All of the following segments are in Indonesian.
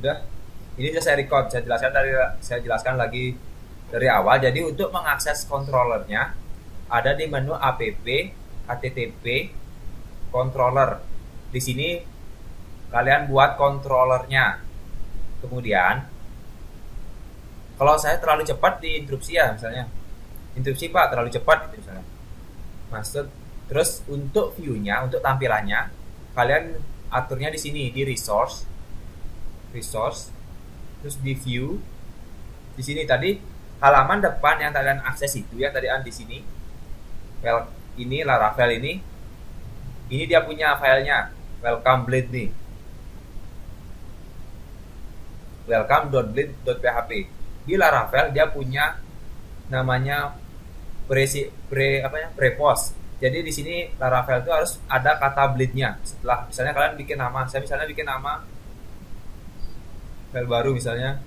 Sudah. Ini sudah saya record, saya jelaskan lagi dari awal. Jadi untuk mengakses controllernya ada di menu app http controller. Di sini kalian buat controllernya. Kemudian kalau saya terlalu cepat di interupsi ya, misalnya interupsi Pak terlalu cepat gitu misalnya. Maksud terus untuk view-nya, untuk tampilannya kalian aturnya di sini di resource, terus di view. Di sini tadi halaman depan yang kalian akses itu ya tadi di sini. Ini Laravel ini dia punya filenya welcome blade nih. welcome.blade.php. Di Laravel dia punya namanya prepost. Jadi di sini Laravel itu harus ada kata blade-nya. Setelah misalnya kalian bikin nama, saya misalnya bikin nama file baru misalnya.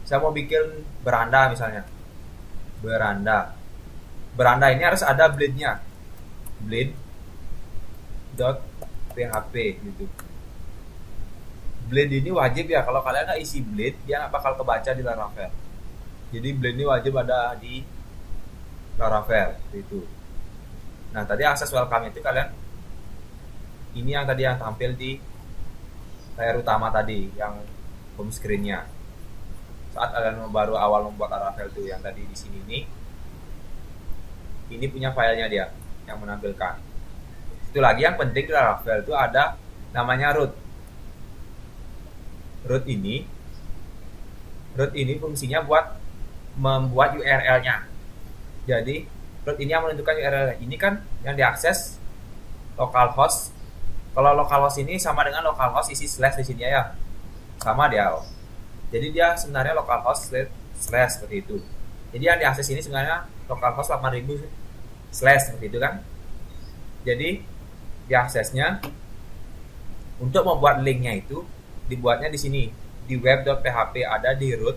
Saya mau bikin beranda misalnya. Beranda ini harus ada blade-nya. blade.php gitu. Blade ini wajib ya, kalau kalian nggak isi blade dia nggak bakal kebaca di Laravel. Jadi blade ini wajib ada di Laravel itu. Nah tadi akses welcome itu kalian ini yang tadi yang tampil di layar utama tadi yang home screen-nya saat kalian baru awal membuat Laravel itu yang tadi di sini ini punya filenya dia yang menampilkan. Itu lagi yang penting di Laravel itu ada namanya root ini fungsinya buat membuat URL-nya. Jadi root ini yang menentukan URL. Ini kan yang diakses localhost. Kalau localhost ini sama dengan localhost isi slash di sini ya. Sama dia. Jadi dia sebenarnya localhost slash seperti itu. Jadi yang diakses ini sebenarnya localhost 8000 slash seperti itu kan. Jadi diaksesnya untuk membuat linknya itu dibuatnya di sini di web.php, ada di root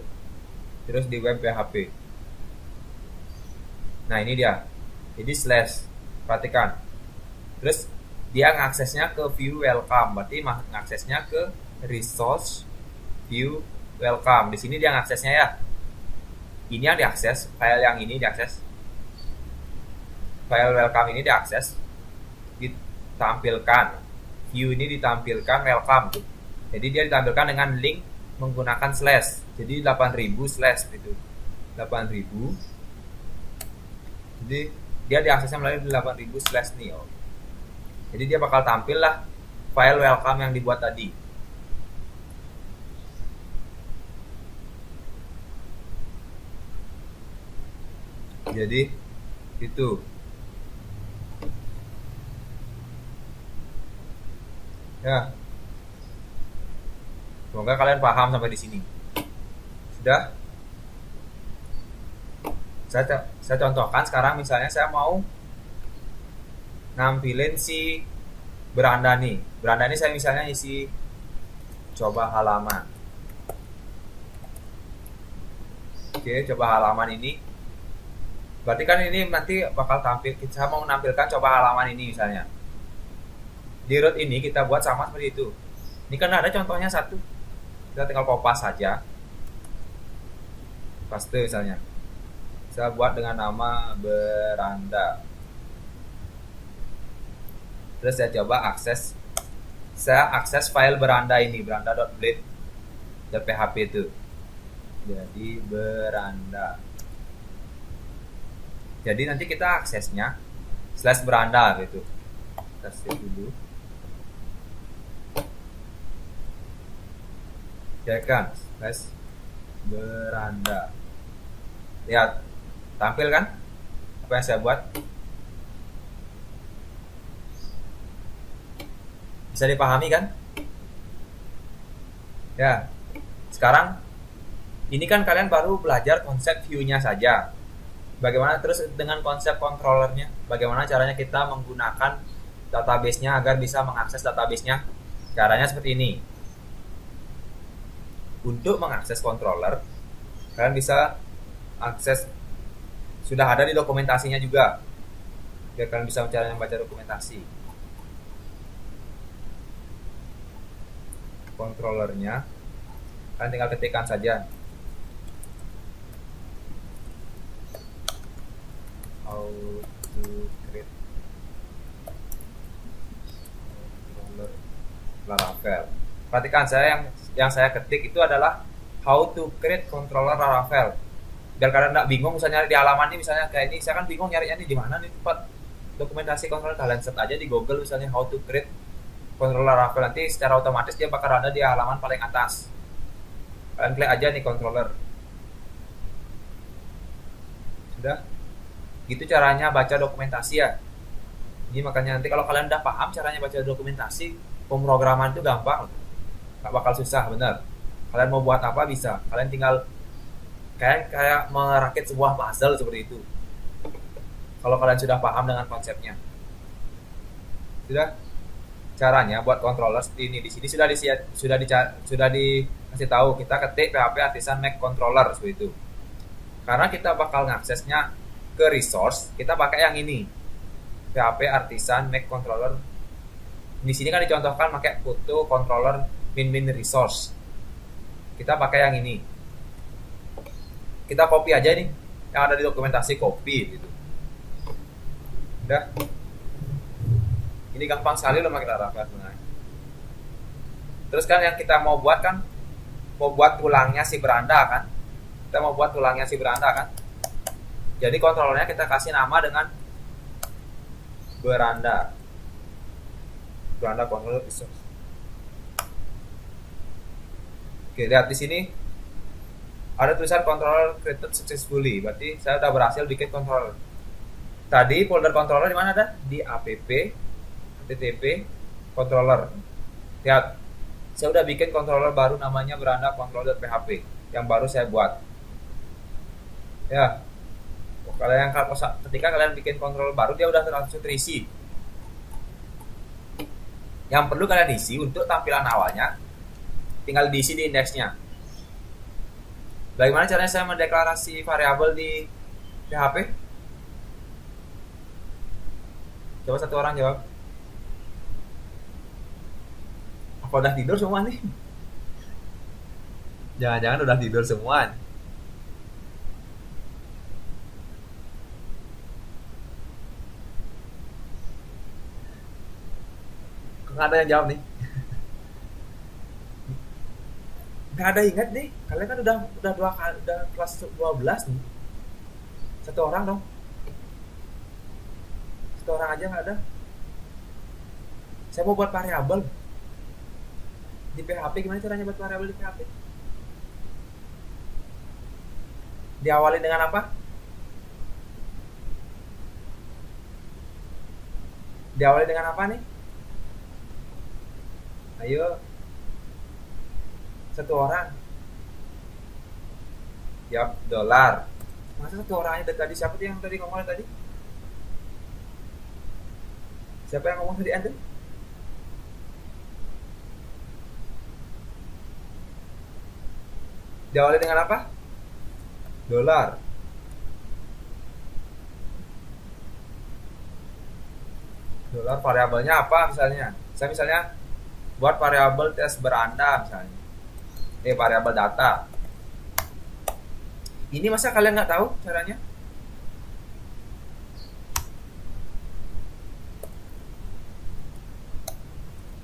terus di web.php. Nah ini dia, jadi slash, perhatikan. Terus dia ngaksesnya ke view welcome, berarti ngaksesnya ke resource view welcome. Di sini dia ngaksesnya ya, ini yang diakses, file yang ini diakses, file welcome ini diakses, ditampilkan view ini ditampilkan welcome. Jadi dia ditampilkan dengan link menggunakan slash. Jadi 8000 slash itu. 8000. Jadi dia diaksesnya melalui 8000 slash nih. Oh. Jadi dia bakal tampil lah file welcome yang dibuat tadi. Jadi itu. Ya. Semoga kalian paham sampai di sini. Sudah? Saya contohkan sekarang misalnya saya mau nampilin si beranda nih. Beranda ini saya misalnya isi coba halaman. Oke, coba halaman ini. Berarti kan ini nanti bakal tampil. Saya mau menampilkan coba halaman ini misalnya. Di root ini kita buat sama seperti itu. Ini kan ada contohnya satu. Kita tinggal copy saja, paste misalnya. Saya buat dengan nama beranda. Terus saya coba akses. Saya akses file beranda ini, beranda.blade.php itu. Jadi beranda. Jadi nanti kita aksesnya slash beranda gitu. Kita save dulu. Ya kan, slash beranda. Lihat, tampil kan apa yang saya buat? Bisa dipahami kan? Ya, sekarang ini kan kalian baru belajar konsep view-nya saja. Bagaimana terus dengan konsep controllernya? Bagaimana caranya kita menggunakan database-nya agar bisa mengakses database-nya? Caranya seperti ini. Untuk mengakses controller, kalian bisa akses, sudah ada di dokumentasinya juga, biar kalian bisa membaca dokumentasi. Controllernya Kalian tinggal ketikkan saja how to create controller Laravel. Perhatikan, yang saya ketik itu adalah how to create controller Laravel. Biar kalian nggak bingung, misalnya di halaman ini, misalnya kayak ini, saya kan bingung nyarinya nih di mana nih tempat dokumentasi controller. Kalian search aja di Google misalnya how to create controller Laravel, nanti secara otomatis dia bakal ada di halaman paling atas. Kalian klik aja nih controller. Sudah, gitu caranya baca dokumentasi ya. Ini makanya nanti kalau kalian udah paham caranya baca dokumentasi, pemrograman itu gampang, nggak bakal susah, bener. Kalian mau buat apa bisa, kalian tinggal kayak merakit sebuah puzzle seperti itu. Kalau kalian sudah paham dengan konsepnya, sudah caranya buat controller seperti ini. Di sini sudah dikasih tahu, kita ketik PHP Artisan Mac Controller seperti itu. Karena kita bakal ngaksesnya ke resource, kita pakai yang ini, PHP Artisan Mac Controller. Di sini kan dicontohkan pakai foto controller min resource. Kita pakai yang ini. Kita copy aja nih yang ada di dokumentasi, copy gitu. Udah. Ini gampang sekali loh pakai Laravel sebenarnya. Terus kan yang kita mau buat kan, mau buat tulangnya si beranda kan. Kita mau buat tulangnya si beranda kan. Jadi kontrolnya kita kasih nama dengan beranda. Beranda controller resource. Oke, lihat di sini ada tulisan controller created successfully. Berarti saya udah berhasil bikin controller. Tadi folder controller di mana ada? Di app http controller. Lihat, saya udah bikin controller baru namanya beranda controller.php yang baru saya buat. Ya, ketika kalian bikin controller baru, dia udah langsung terisi. Yang perlu kalian isi untuk tampilan awalnya, tinggal diisi di indeksnya. Bagaimana caranya saya mendeklarasi variabel di PHP? Coba satu orang jawab. Apa udah tidur semua nih? Jangan-jangan udah tidur semua nih. Nggak ada yang jawab nih. Nggak ada ingat nih. Kalian kan udah kelas 12 nih. Satu orang dong. Satu orang aja nggak ada. Saya mau buat variabel di PHP. Gimana caranya buat variabel di PHP? Diawali dengan apa? Diawali dengan apa nih? Ayo, satu orang. Yap, dolar. Masa satu orang aja tadi? Siapa tuh yang tadi ngomong tadi? Siapa yang ngomong tadi, Anda? Diawali dengan apa? Dolar. Dolar variabelnya apa misalnya? Saya misalnya buat variabel tes beranda misalnya. Variabel data. Ini masa kalian nggak tahu caranya?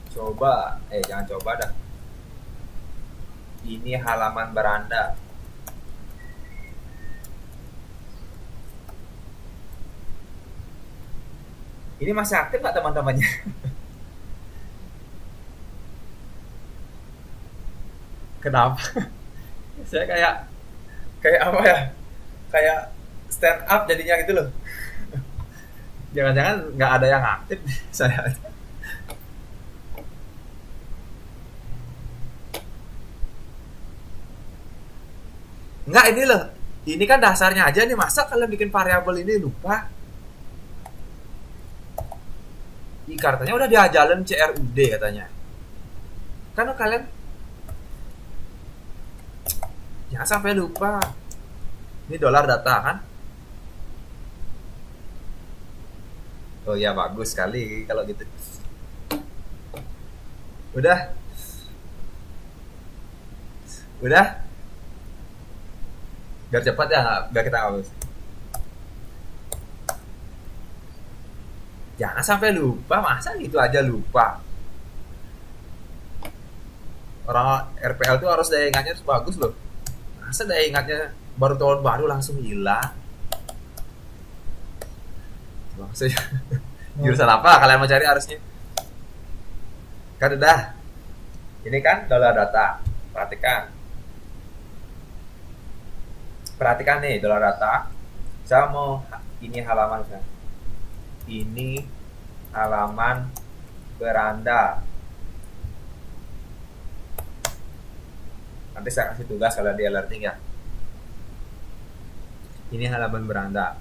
Coba, jangan coba dah. Ini halaman beranda. Ini masih aktif nggak teman-temannya? Kenapa? Saya kayak apa ya? Kayak stand up jadinya gitu loh. Jangan-jangan nggak ada yang aktif saya. Nggak, ini loh. Ini kan dasarnya aja nih, masa kalian bikin variabel ini lupa? Katanya udah diajalin CRUD katanya. Kan kalian jangan sampai lupa. Ini dolar data kan? Oh ya, bagus sekali kalau gitu. Udah. Udah, biar cepat ya, biar kita hapus. Jangan sampai lupa, masa gitu aja lupa. Orang RPL tuh harus daya ingatnya harus bagus loh. Masa daya ingatnya baru tahun baru langsung hilang? Maksudnya jurusan apa kalian mau cari harusnya? Kan udah. Ini kan dollar data. Perhatikan. Perhatikan nih dollar data. Saya mau ini halaman kan. Ini halaman beranda. Nanti saya kasih tugas kalau di alerting ya. Ini halaman beranda.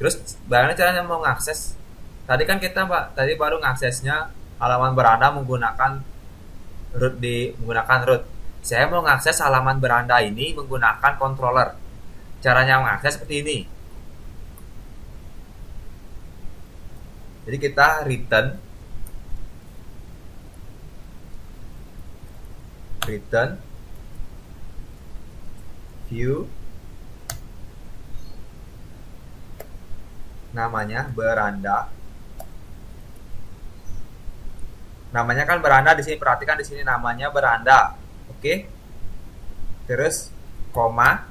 Terus bagaimana caranya mau ngakses? Tadi kan kita tadi baru ngaksesnya halaman beranda menggunakan root. Saya mau ngakses halaman beranda ini menggunakan controller. Caranya mengakses seperti ini. Jadi kita return view namanya beranda. Namanya kan beranda di sini, perhatikan di sini namanya beranda. Oke. Terus koma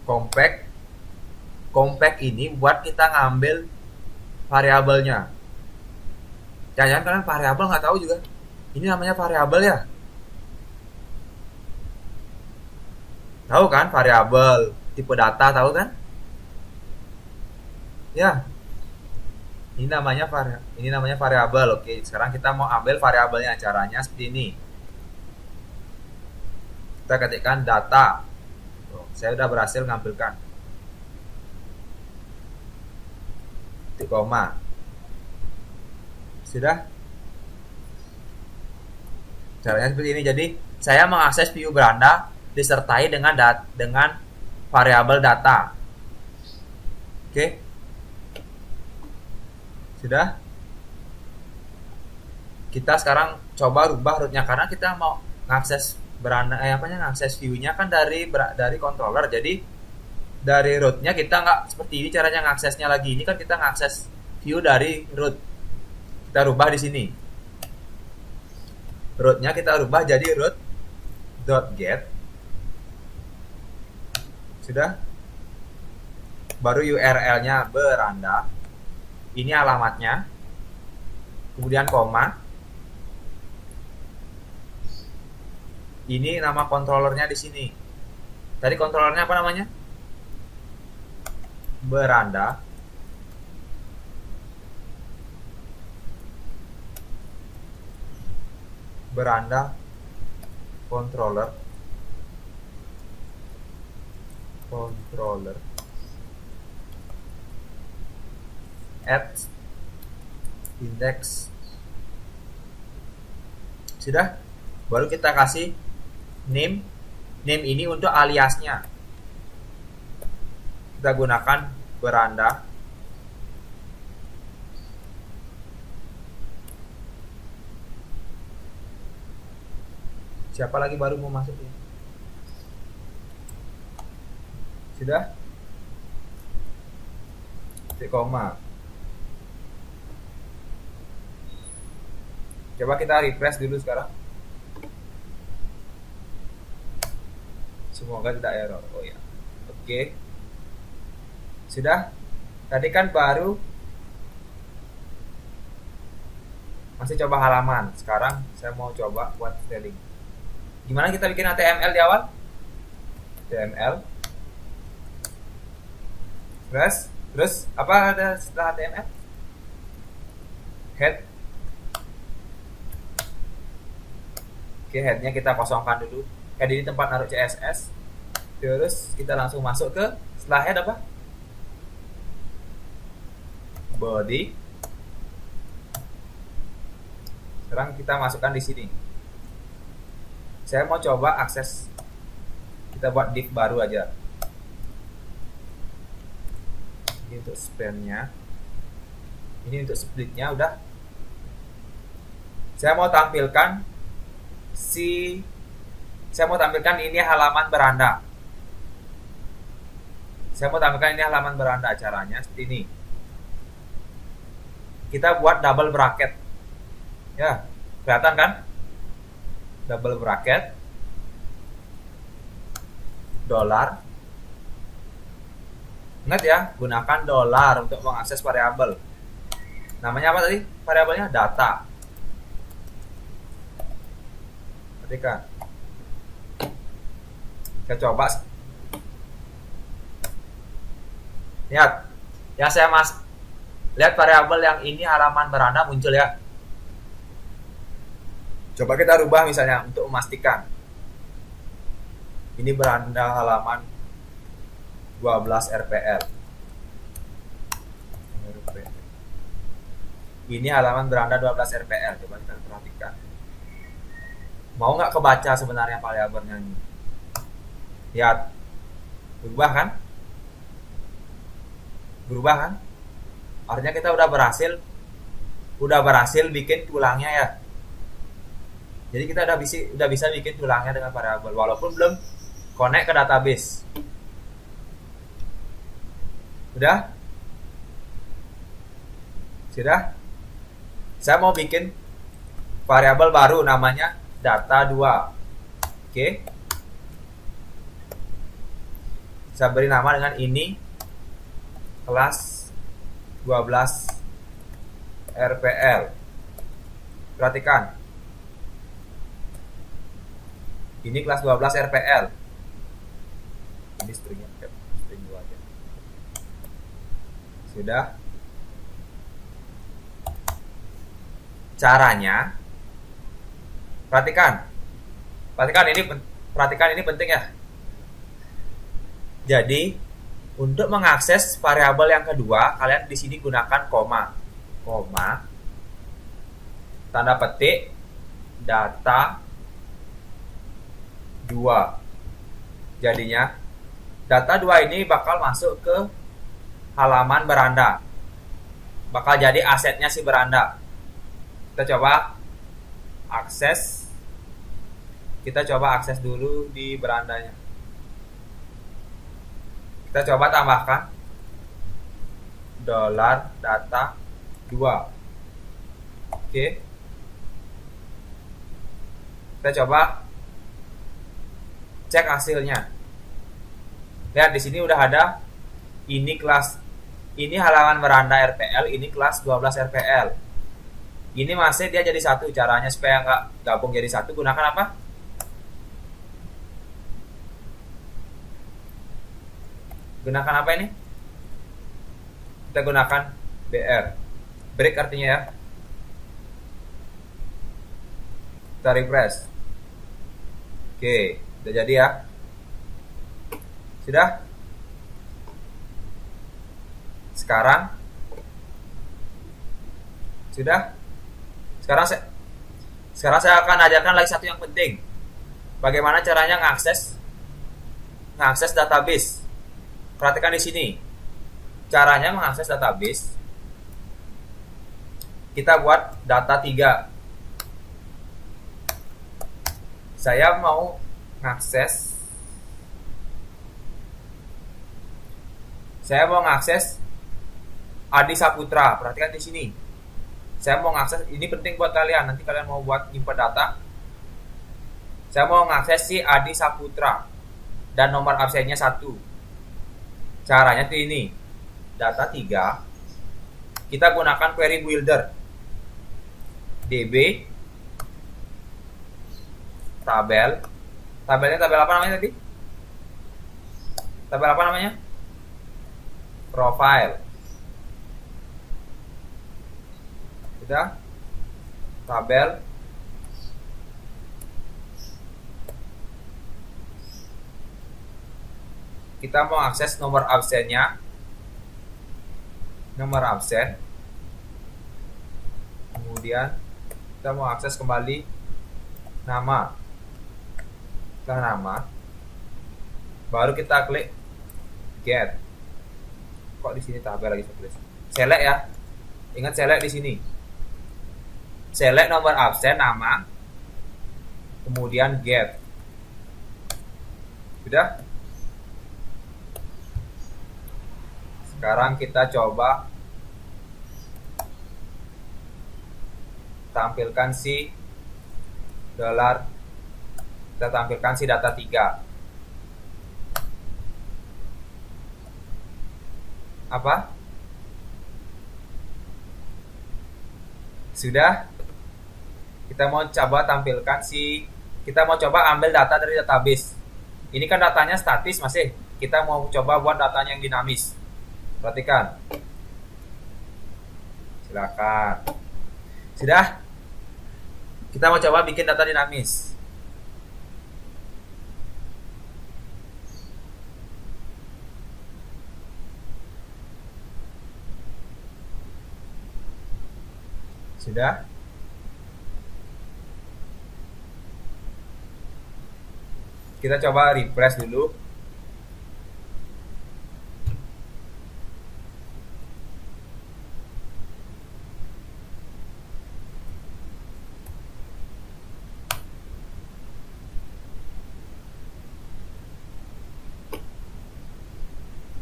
compact ini buat kita ngambil variabelnya. Jangan kalian variabel nggak tahu juga. Ini namanya variabel ya. Tahu kan variabel, tipe data tahu kan? Ya. Ini namanya variabel. Oke, sekarang kita mau ambil variabelnya. Caranya seperti ini. Kita ketikkan data. Saya udah berhasil ngambilkan. Titik koma. Sudah? Caranya seperti ini. Jadi, saya mengakses view beranda disertai dengan variabel data. Oke. Sudah? Kita sekarang coba rubah rootnya karena kita mau ngakses beranda ngakses view-nya kan dari controller. Jadi dari rootnya kita nggak seperti ini caranya ngaksesnya lagi. Ini kan kita ngakses view dari root. Kita rubah di sini. Rootnya kita rubah jadi root.get. Sudah? Baru URL-nya beranda. Ini alamatnya. Kemudian koma. Ini nama controllernya di sini. Tadi controllernya apa namanya? Beranda. Beranda controller. At index. Sudah? Baru kita kasih name ini untuk aliasnya. Kita gunakan beranda. Siapa lagi baru mau masuk ya? Sudah? Titik koma. Coba kita refresh dulu sekarang. Semoga tidak error. Oh ya. Oke. Sudah? Tadi kan baru masih coba halaman. Sekarang saya mau coba buat styling. Gimana kita bikin HTML di awal? HTML. Terus apa ada setelah HTML? Head. Oke, headnya kita kosongkan dulu. Head ini tempat naruh CSS. Terus kita langsung masuk ke setelah head apa? Body. Sekarang kita masukkan di sini. Saya mau coba akses. Kita buat div baru aja. Ini untuk span-nya. Ini untuk split-nya udah. Saya mau tampilkan si saya mau tampilkan ini halaman beranda. Saya mau tampilkan ini halaman beranda. Caranya seperti ini. Kita buat double bracket. Ya, kelihatan kan? Double bracket. Dolar. Ingat ya, gunakan dolar untuk mengakses variabel. Namanya apa tadi? Variabelnya data. Perhatikan. Saya coba. Lihat. Yang saya lihat variabel yang ini halaman beranda muncul ya. Coba kita rubah misalnya untuk memastikan. Ini beranda halaman 12 RPL. Ini halaman beranda 12 RPL. Coba kita perhatikan. Mau nggak kebaca sebenarnya variabelnya ini? Lihat. Berubah kan? Berubah kan? Artinya kita udah berhasil bikin tulangnya ya. Jadi kita udah bisa bikin tulangnya dengan variabel walaupun belum connect ke database. Udah? Sudah? Saya mau bikin variabel baru namanya data 2. Oke. Saya beri nama dengan ini kelas 12 RPL. Perhatikan. Ini kelas 12 RPL. Ini stringnya, string 2 aja. Sudah. Caranya, perhatikan ini penting ya. Jadi untuk mengakses variabel yang kedua, kalian di sini gunakan koma, tanda petik, data 2. Jadinya data 2 ini bakal masuk ke halaman beranda, bakal jadi asetnya si beranda. Kita coba akses dulu di berandanya. Kita coba tambahkan dolar data 2. Oke. Kita coba cek hasilnya. Lihat di sini udah ada ini halaman beranda RPL, ini kelas 12 RPL. Ini masih dia jadi satu. Caranya supaya nggak gabung jadi satu, gunakan apa? Gunakan apa ini? Kita gunakan BR. Break artinya ya. Kita refresh. Oke, udah jadi ya. Sudah? Sekarang sudah? Sekarang saya akan ajarkan lagi satu yang penting. Bagaimana caranya mengakses database. Perhatikan di sini. Caranya mengakses database. Kita buat data 3. Saya mau mengakses Adi Saputra. Perhatikan di sini. Saya mau mengakses, ini penting buat kalian. Nanti kalian mau buat input data. Saya mau mengakses si Adi Saputra dan nomor absennya 1. Caranya tuh ini. Data 3. Kita gunakan query builder. DB tabelnya tabel apa namanya tadi? Tabel apa namanya? Profile. Sudah? Tabel. Kita mau akses nomor absennya. Nomor absen. Kemudian kita mau akses kembali nama. Setelah nama, baru kita klik get. Kok di sini tabel lagi tulis? Select ya. Ingat select di sini. Select nomor absen, nama. kemudian get. Sudah? Sekarang kita coba tampilkan si dolar, kita tampilkan si data 3. Apa? Sudah? Kita mau coba tampilkan kita mau coba ambil data dari database. Ini kan datanya statis masih. Kita mau coba buat datanya yang dinamis. Perhatikan. Silakan. Sudah? Kita mau coba bikin data dinamis. Sudah? Kita coba refresh dulu.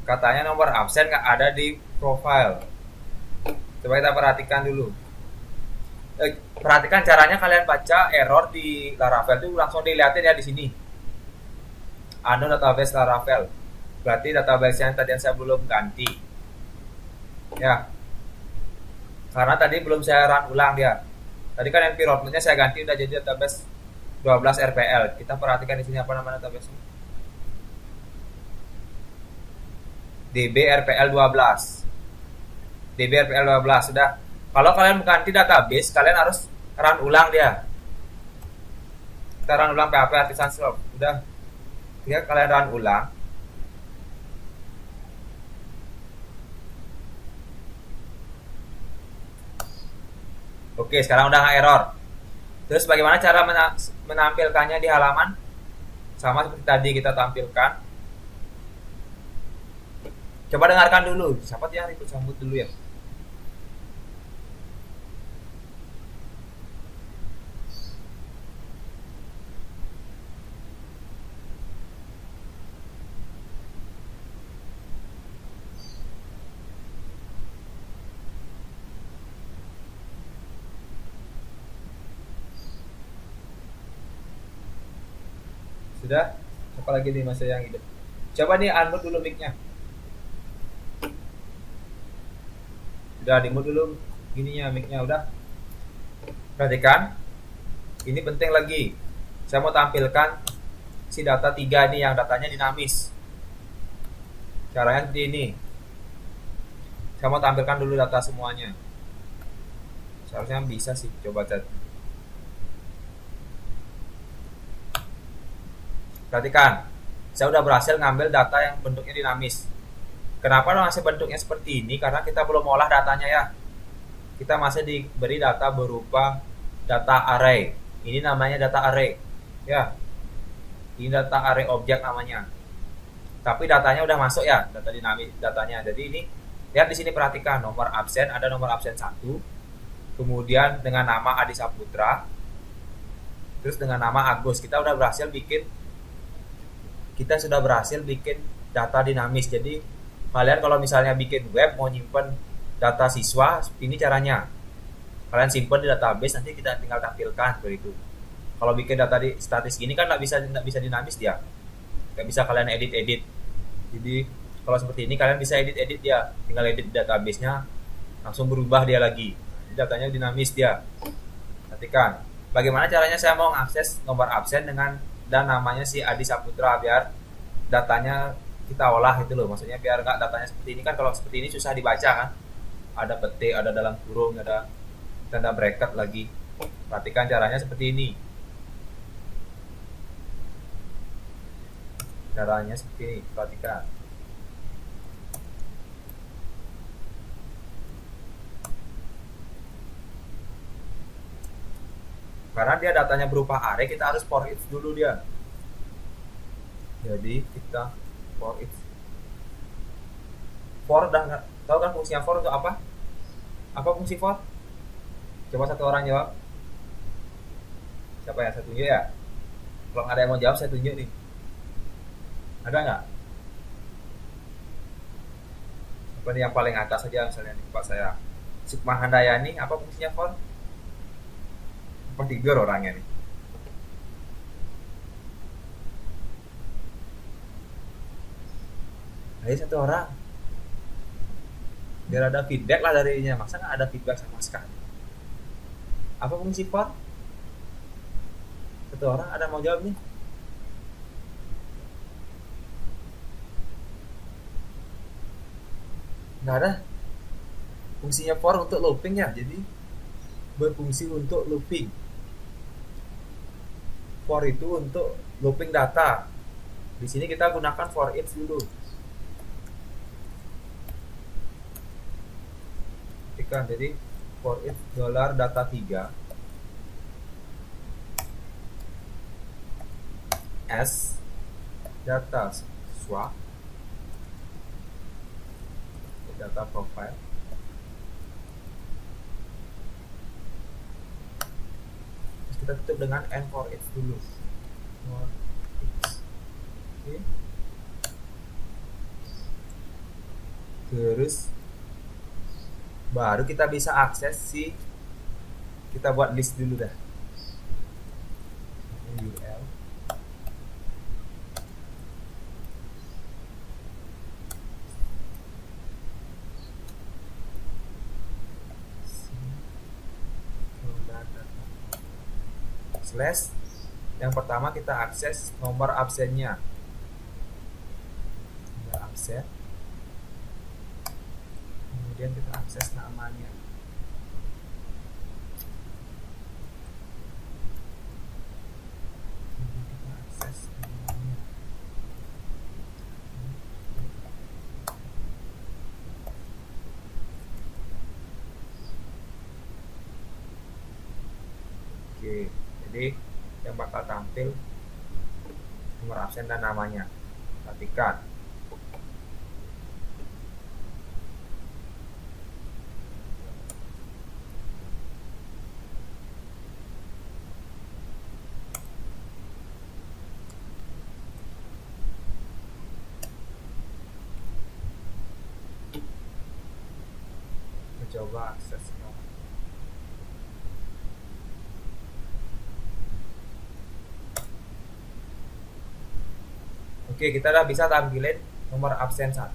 Katanya nomor absen nggak ada di profile. Coba kita perhatikan dulu. Perhatikan caranya kalian baca error di Laravel itu langsung dilihatin ya di sini. Anu database Laravel. Berarti database yang tadi saya belum ganti. Ya. Karena tadi belum saya run ulang dia. Tadi kan environment-nya saya ganti udah jadi database 12 RPL. Kita perhatikan di sini apa nama database-nya. DB RPL 12. DB RPL 12 sudah. Kalau kalian mengganti database, kalian harus run ulang dia. Kita run ulang PHP artisan slop. Udah. Jika kalian run ulang, oke, sekarang udah nggak error. Terus bagaimana cara menampilkannya di halaman? Sama seperti tadi kita tampilkan. Coba dengarkan dulu. Siapa yang ribut sambut dulu ya? Sudah? Siapa lagi nih masa yang hidup? Coba nih unmute dulu mic-nya. Udah di-mute dulu gininya mic-nya udah. Perhatikan. Ini penting lagi. Saya mau tampilkan si data 3 nih yang datanya dinamis. Caranya seperti ini. Saya mau tampilkan dulu data semuanya. Seharusnya bisa sih, coba chat. Perhatikan. Saya udah berhasil ngambil data yang bentuknya dinamis. Kenapa masih bentuknya seperti ini? Karena kita belum olah datanya ya. Kita masih diberi data berupa data array. Ini namanya data array. Ya. Ini data array objek namanya. Tapi datanya udah masuk ya, data dinamis datanya. Jadi ini lihat di sini, perhatikan nomor absen, ada nomor absen 1. Kemudian dengan nama Adi Saputra. Terus dengan nama Agus. Kita sudah berhasil bikin data dinamis. Jadi kalian kalau misalnya bikin web mau nyimpen data siswa, ini caranya. Kalian simpen di database, nanti kita tinggal tampilkan seperti itu. Kalau bikin data di statis gini kan nggak bisa dinamis dia, nggak bisa kalian edit. Jadi kalau seperti ini kalian bisa edit dia, tinggal edit database-nya, langsung berubah dia lagi. Jadi datanya dinamis dia. Perhatikan. Bagaimana caranya saya mau mengakses nomor absen dan namanya si Adi Saputra biar datanya kita olah itu loh. Maksudnya biar nggak datanya seperti ini kan, kalau seperti ini susah dibaca kan. Ada petik, ada dalam kurung, ada tanda bracket lagi. Perhatikan caranya seperti ini. Caranya seperti ini, perhatikan. Karena dia datanya berupa array, kita harus for each dulu dia. Jadi kita for each. For udah tahu kan fungsinya for untuk apa? Apa fungsi for? Coba satu orang jawab. Siapa ya? Satunya ya? Kalau nggak ada yang mau jawab, saya tunjuk nih. Ada nggak? Apa nih yang paling atas saja misalnya nih, Pak saya. Sukma Handayani, apa fungsinya for? Apa tidur orangnya nih? Ada satu orang. Biar ada feedback lah darinya. Masa nggak ada feedback sama sekali? Apa fungsi for? Satu orang ada mau jawab nih? Nggak ada. Fungsinya for untuk looping ya. Jadi berfungsi untuk looping. For itu untuk looping data. Di sini kita gunakan for each dulu. Ketikkan jadi for each dollar data 3 s data swap data profile terus kita tutup dengan n for each dulu for each. Oke. Terus baru kita bisa akses si kita buat list dulu dah URL slash yang pertama kita akses nomor absennya, nomor absen, kemudian kita akses namanya, kita akses namanya. Oke, jadi yang bakal tampil nomor absen dan namanya. Perhatikan. Coba akses. Oke, kita udah bisa tampilin nomor absen 1.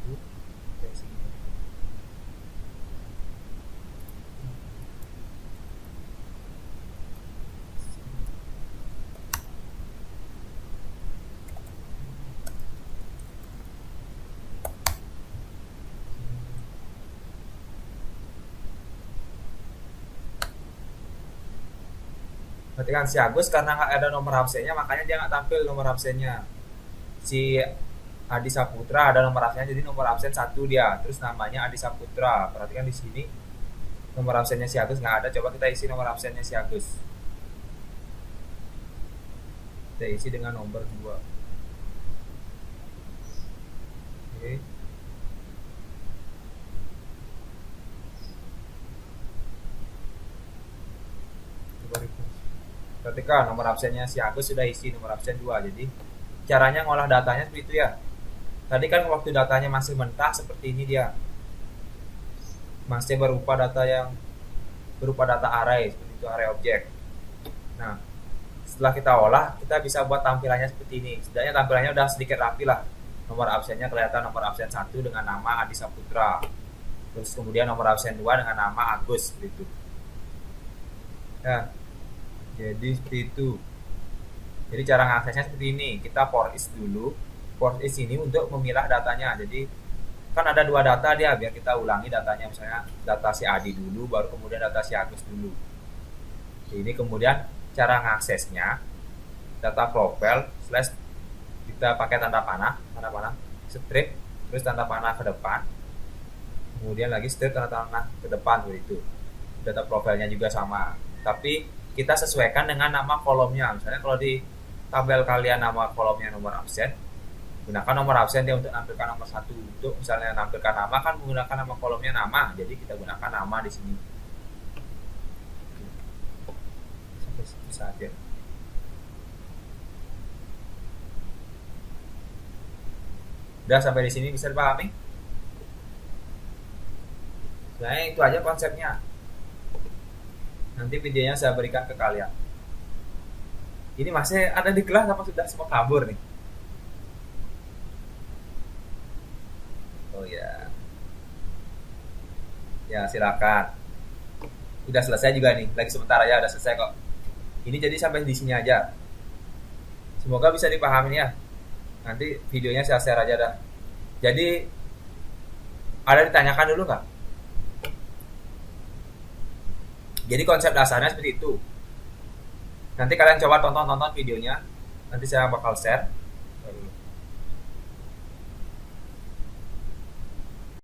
Perhatikan si Agus karena nggak ada nomor absennya, makanya dia nggak tampil nomor absennya. Si Adi Saputra ada nomor absennya, jadi nomor absen 1 dia. Terus namanya Adi Saputra. Perhatikan di sini nomor absennya si Agus nggak ada. Coba kita isi nomor absennya si Agus. Kita isi dengan nomor 2. Oke. Coba refresh. Perhatikan nomor absennya si Agus sudah isi nomor absen 2. Jadi caranya ngolah datanya seperti itu ya. Tadi kan waktu datanya masih mentah seperti ini dia. Masih berupa data array, seperti itu, array objek. Nah, setelah kita olah, kita bisa buat tampilannya seperti ini. Setidaknya tampilannya udah sedikit rapi lah. Nomor absennya kelihatan nomor absen 1 dengan nama Adi Saputra. Terus kemudian nomor absen 2 dengan nama Agus, seperti itu. Ya, jadi seperti itu. Jadi cara mengaksesnya seperti ini. Kita for each dulu. For each ini untuk memilah datanya. Jadi kan ada 2 data dia, biar kita ulangi datanya. Misalnya data si Adi dulu, baru kemudian data si Agus dulu. Ini kemudian cara mengaksesnya data profile slash kita pakai tanda panah, strip, terus tanda panah ke depan, kemudian lagi strip tanda panah ke depan, begitu. Data profilnya juga sama, tapi kita sesuaikan dengan nama kolomnya. Misalnya kalau di tabel kalian nama kolomnya nomor absen, gunakan nomor absen dia untuk nampilkan nomor 1. Untuk misalnya nampilkan nama kan menggunakan nama kolomnya nama, jadi kita gunakan nama di sini. Sampai situ saja. Udah sampai di sini bisa dipahami? Nah, itu aja konsepnya. Nanti videonya saya berikan ke kalian. Ini masih ada di kelas apa sudah semua kabur nih? Oh ya, ya silakan. Udah selesai juga nih, lagi sebentar aja udah selesai kok. Ini jadi sampai di sini aja. Semoga bisa dipahami ya. Nanti videonya saya share aja dah. Jadi ada ditanyakan dulu nggak? Jadi konsep dasarnya seperti itu. Nanti kalian coba tonton videonya. Nanti saya bakal share.